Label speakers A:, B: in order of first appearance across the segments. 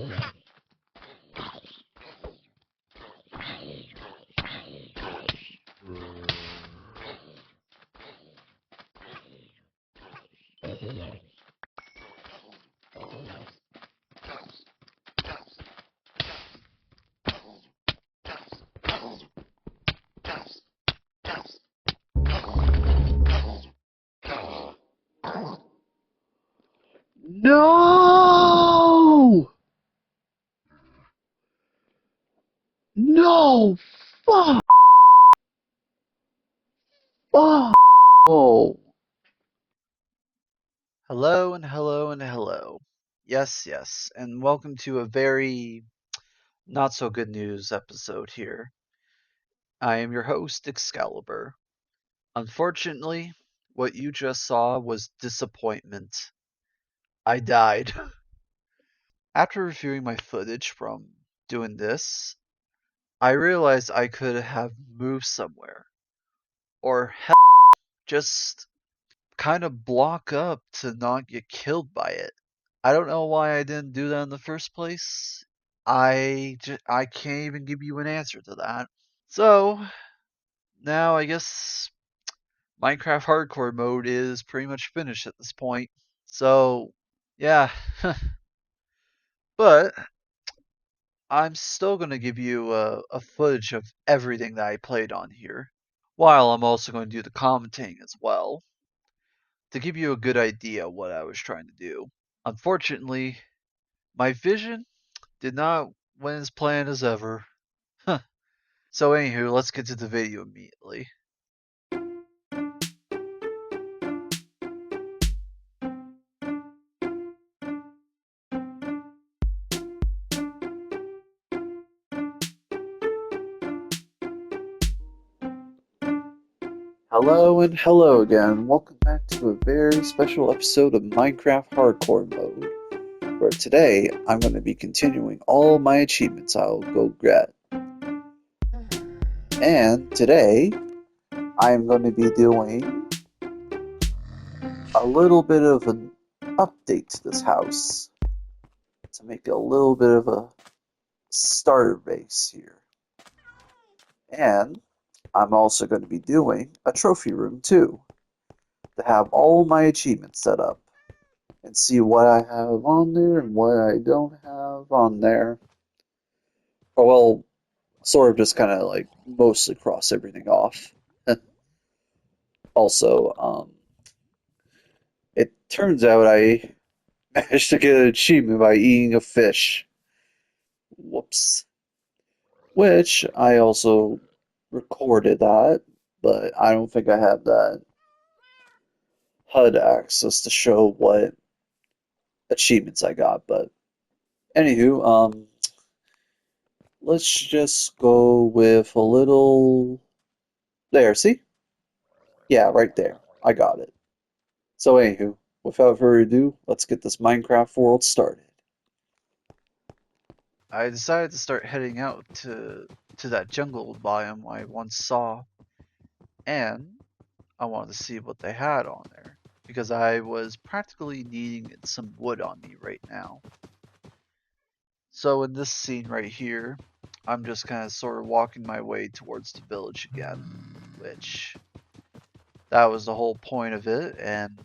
A: No! No! Fuck! Fuck! Oh.
B: Hello and hello and hello. Yes, yes, and welcome to a very not so good news episode here. I am your host, Excalibur. Unfortunately, what you just saw was disappointment. I died. After reviewing my footage from doing this, I realized I could have moved somewhere. Or hell, just kind of block up to not get killed by it. I don't know why I didn't do that in the first place. I can't even give you an answer to that. So now I guess Minecraft Hardcore mode is pretty much finished at this point. So yeah, but I'm still gonna give you a footage of everything that I played on here, while I'm also going to do the commenting as well to give you a good idea of what I was trying to do. Unfortunately, my vision did not went as planned as ever. So anywho, let's get to the video immediately.
A: Hello and hello again. Welcome back to a very special episode of Minecraft Hardcore mode, where today I'm going to be continuing all my achievements I'll go get. And today I'm going to be doing a little bit of an update to this house to make it a little bit of a starter base here. And I'm also going to be doing a trophy room too, to have all my achievements set up and see what I have on there and what I don't have on there. Or well, sort of just kind of like mostly cross everything off. Also, it turns out I managed to get an achievement by eating a fish. Whoops. Which I also recorded that, but I don't think I have that HUD access to show what achievements I got. But anywho, let's just go with a little. There, see? Yeah, right there. I got it. So anywho, without further ado, let's get this Minecraft world started.
B: I decided to start heading out to that jungle biome I once saw, and I wanted to see what they had on there because I was practically needing some wood on me right now. So in this scene right here, I'm just kind of sort of walking my way towards the village again, which that was the whole point of it, and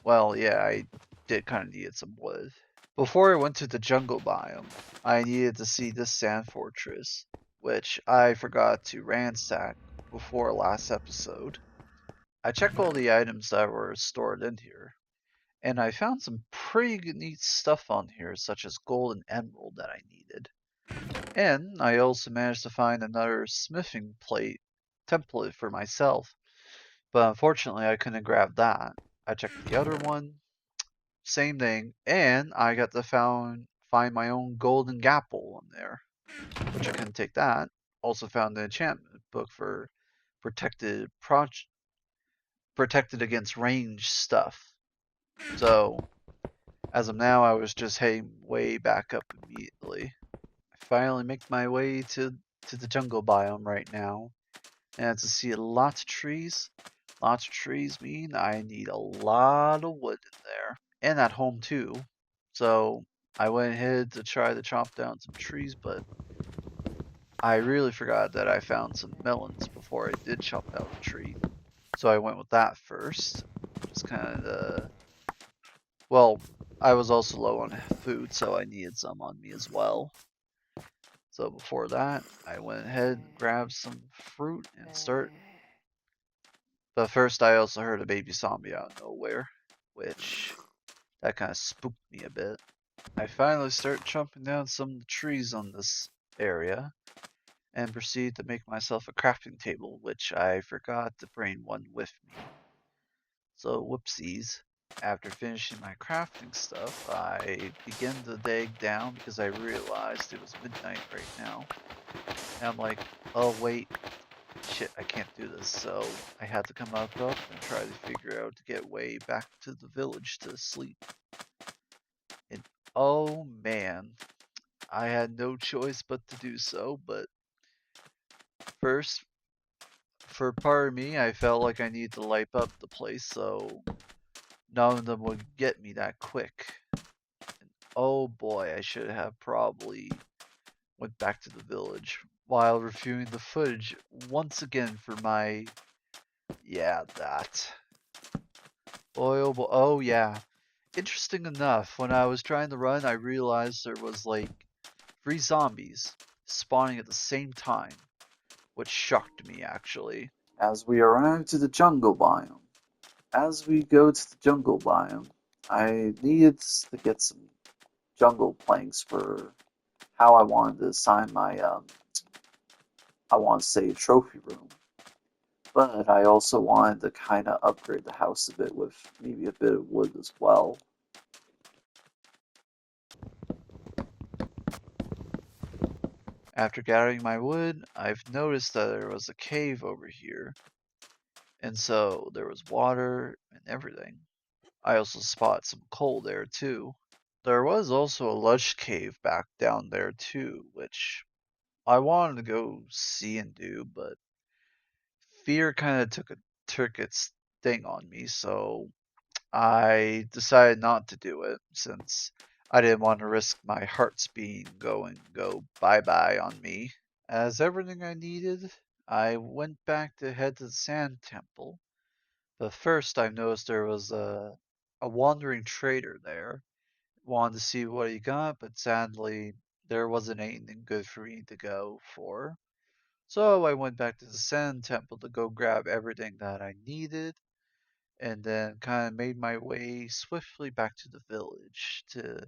B: well, yeah, I did kind of need some wood. Before I went to the jungle biome, I needed to see this sand fortress, which I forgot to ransack before last episode. I checked all the items that were stored in here, and I found some pretty neat stuff on here, such as gold and emerald that I needed. And I also managed to find another smithing plate template for myself, but unfortunately I couldn't grab that. I checked the other one, same thing, and I got to find my own golden gapple on there, which I couldn't take that. Also found the enchantment book for protected protected against range stuff. So as of now, I was just heading way back up immediately. I finally make my way to the jungle biome right now, and to see lots of trees. Lots of trees mean I need a lot of wood in there, and at home too. So I went ahead to try to chop down some trees, but I really forgot that I found some melons before I did chop down the tree. So I went with that first. Just kind of, well, I was also low on food, so I needed some on me as well. So before that, I went ahead and grabbed some fruit and start. But first, I also heard a baby zombie out of nowhere, which that kind of spooked me a bit. I finally start chopping down some of the trees on this area and proceed to make myself a crafting table, which I forgot to bring one with me. So whoopsies. After finishing my crafting stuff, I began to dig down because I realized it was midnight right now. And I'm like, oh wait, shit, I can't do this. So I had to come up and try to figure out to get way back to the village to sleep. And oh man, I had no choice but to do so. But first, for part of me, I felt like I needed to light up the place so none of them would get me that quick. And oh boy, I should have probably went back to the village while reviewing the footage once again for my that. Oh yeah. Interesting enough, when I was trying to run, I realized there was like 3 zombies spawning at the same time, which shocked me actually.
A: As we arrive to the jungle biome. As we go to the jungle biome, I needed to get some jungle planks for how I wanted to assign my, I want to say, trophy room. But I also wanted to kind of upgrade the house a bit with maybe a bit of wood as well.
B: After gathering my wood, I've noticed that there was a cave over here, and so there was water and everything. I also spotted some coal there too. There was also a lush cave back down there too, which I wanted to go see and do, but fear kind of took its thing on me, so I decided not to do it since I didn't want to risk my heart's being go bye bye on me. As everything I needed, I went back to head to the sand temple. But first I noticed there was a wandering trader there. Wanted to see what he got, but sadly there wasn't anything good for me to go for. So I went back to the sand temple to go grab everything that I needed and then kind of made my way swiftly back to the village to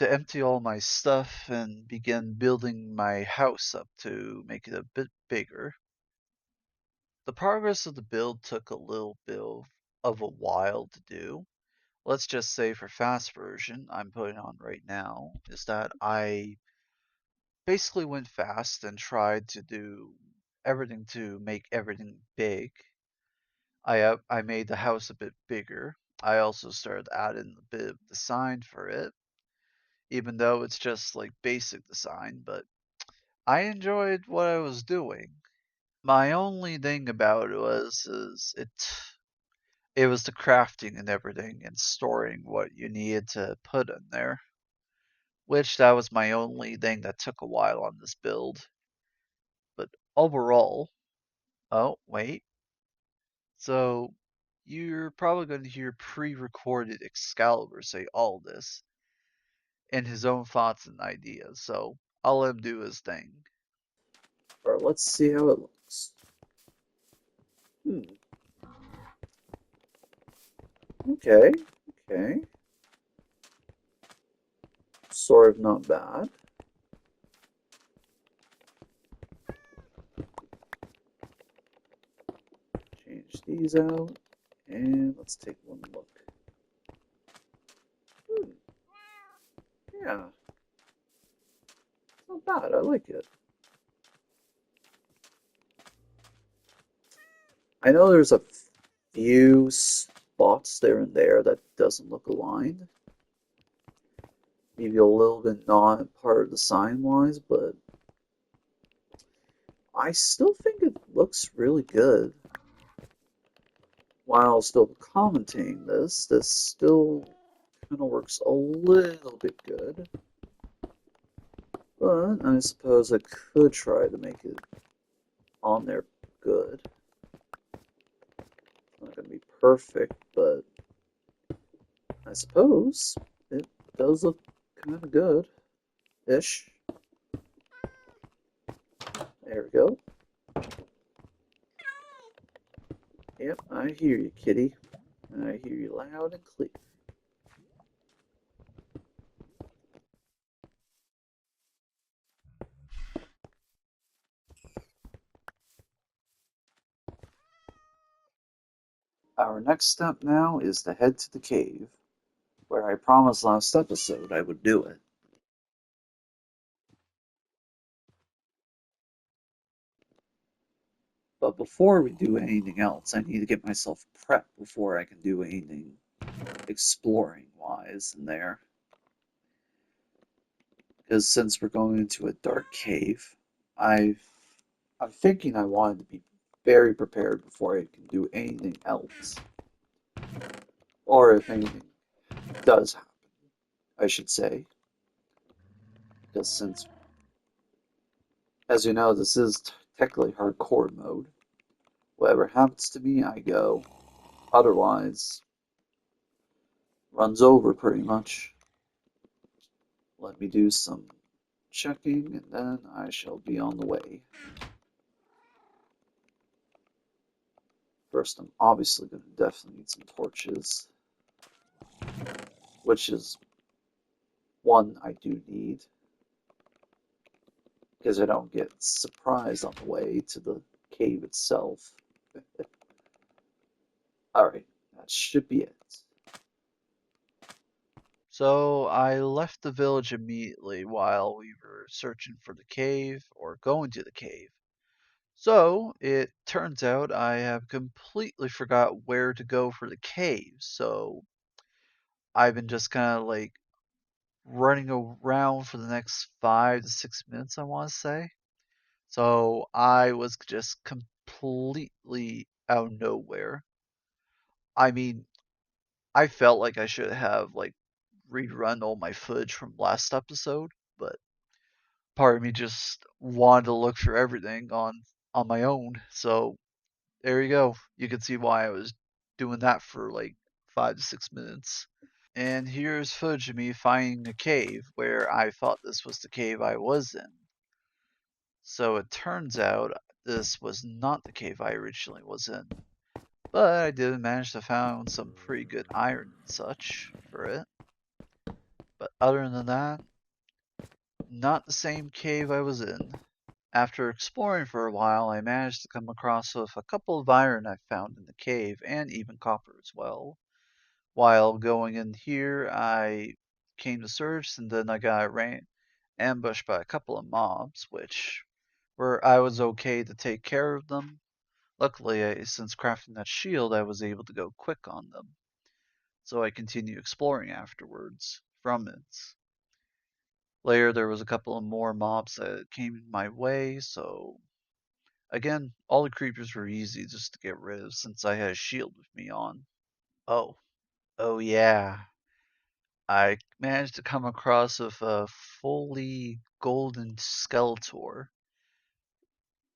B: empty all my stuff and begin building my house up to make it a bit bigger. The progress of the build took a little bit of a while to do. Let's just say for fast version I'm putting on right now is that I basically went fast and tried to do everything to make everything big. I made the house a bit bigger. I also started adding a bit of design for it, even though it's just like basic design, but I enjoyed what I was doing. My only thing about it was is it was the crafting and everything and storing what you needed to put in there. Which that was my only thing that took a while on this build. But overall, oh wait. So you're probably going to hear pre-recorded Excalibur say all this and his own thoughts and ideas. So I'll let him do his thing.
A: Alright, let's see how it looks. Okay, okay. Sort of not bad. Change these out, and let's take one look. Hmm, yeah, not bad. I like it. I know there's a few spots there and there that doesn't look aligned. Maybe a little bit not part of the sign wise, but I still think it looks really good. While still commenting this still kind of works a little bit good. But I suppose I could try to make it on there good. It's not going to be perfect, but I suppose it does look kind of good-ish. There we go. Yep, I hear you, kitty. And I hear you loud and clear. Our next step now is to head to the cave, where I promised last episode I would do it. But before we do anything else, I need to get myself prepped before I can do anything exploring-wise in there. Because since we're going into a dark cave, I'm thinking I wanted to be very prepared before I can do anything else. Or if anything does happen, I should say. Because since, as you know, this is technically hardcore mode. Whatever happens to me, I go. Otherwise, runs over pretty much. Let me do some checking, and then I shall be on the way. First, I'm obviously going to definitely need some torches, which is one I do need, because I don't get surprised on the way to the cave itself. Alright, that should be it.
B: So I left the village immediately while we were searching for the cave or going to the cave. So it turns out I have completely forgot where to go for the cave. So I've been just kind of like running around for the next 5 to 6 minutes, I want to say. So I was just completely out of nowhere. I mean, I felt like I should have like rerun all my footage from last episode, but part of me just wanted to look for everything on my own. So there you go. You can see why I was doing that for like 5 to 6 minutes. And here's footage of me finding a cave where I thought this was the cave I was in. So it turns out this was not the cave I originally was in. But I did manage to find some pretty good iron and such for it. But other than that, not the same cave I was in. After exploring for a while, I managed to come across with a couple of iron I found in the cave, and even copper as well. While going in here, I came to search, and then I got ambushed by a couple of mobs, which I was okay to take care of them. Luckily, since crafting that shield, I was able to go quick on them. So I continued exploring afterwards from it. Later, there was a couple of more mobs that came my way, so again, all the creepers were easy just to get rid of since I had a shield with me on. Oh, oh yeah. I managed to come across with a fully golden Skeletor.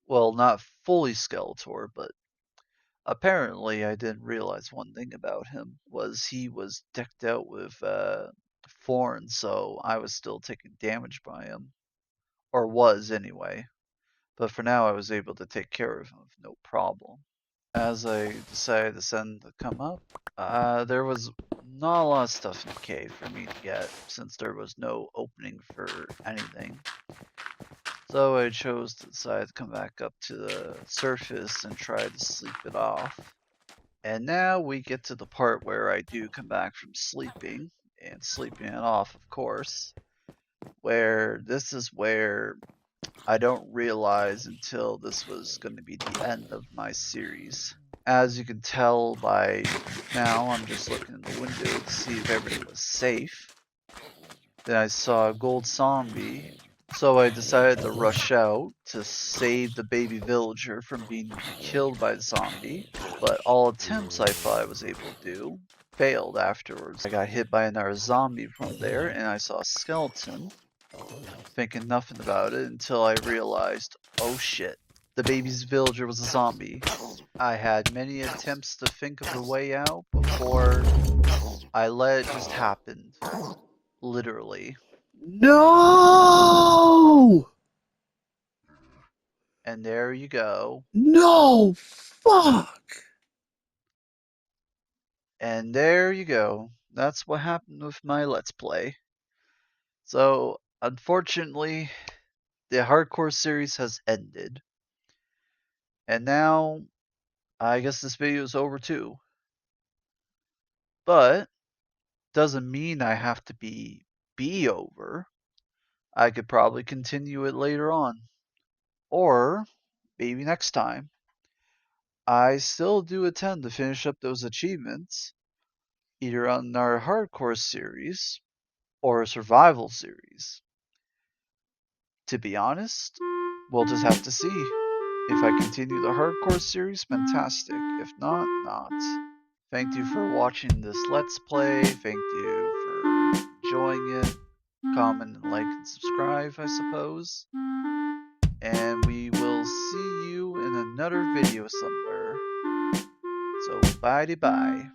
B: Well, not fully Skeletor, but apparently I didn't realize one thing about him was he was decked out with thorns, so I was still taking damage by him. Or was anyway. But for now I was able to take care of him with no problem. As I decided to send the come up, there was not a lot of stuff in the cave for me to get since there was no opening for anything. So I chose to decide to come back up to the surface and try to sleep it off. And now we get to the part where I do come back from sleeping, and sleeping it off, of course, where this is where I don't realize until this was going to be the end of my series. As you can tell by now, I'm just looking in the window to see if everything was safe. Then I saw a gold zombie, so I decided to rush out to save the baby villager from being killed by the zombie. But all attempts I thought I was able to do failed afterwards. I got hit by another zombie from there, and I saw a skeleton, thinking nothing about it until I realized, oh shit, the baby's villager was a zombie. I had many attempts to think of a way out before I let it just happen. Literally.
A: No!
B: And there you go.
A: No! Fuck!
B: And there you go. That's what happened with my Let's Play. So, unfortunately, the hardcore series has ended. And now, I guess this video is over too. But, doesn't mean I have to be over. I could probably continue it later on. Or, maybe next time. I still do intend to finish up those achievements, either on our hardcore series or a survival series. To be honest, we'll just have to see. If I continue the hardcore series, fantastic. If not, not. Thank you for watching this Let's Play. Thank you for enjoying it. Comment, like, and subscribe, I suppose. And we will see you in another video somewhere. So, bye-bye.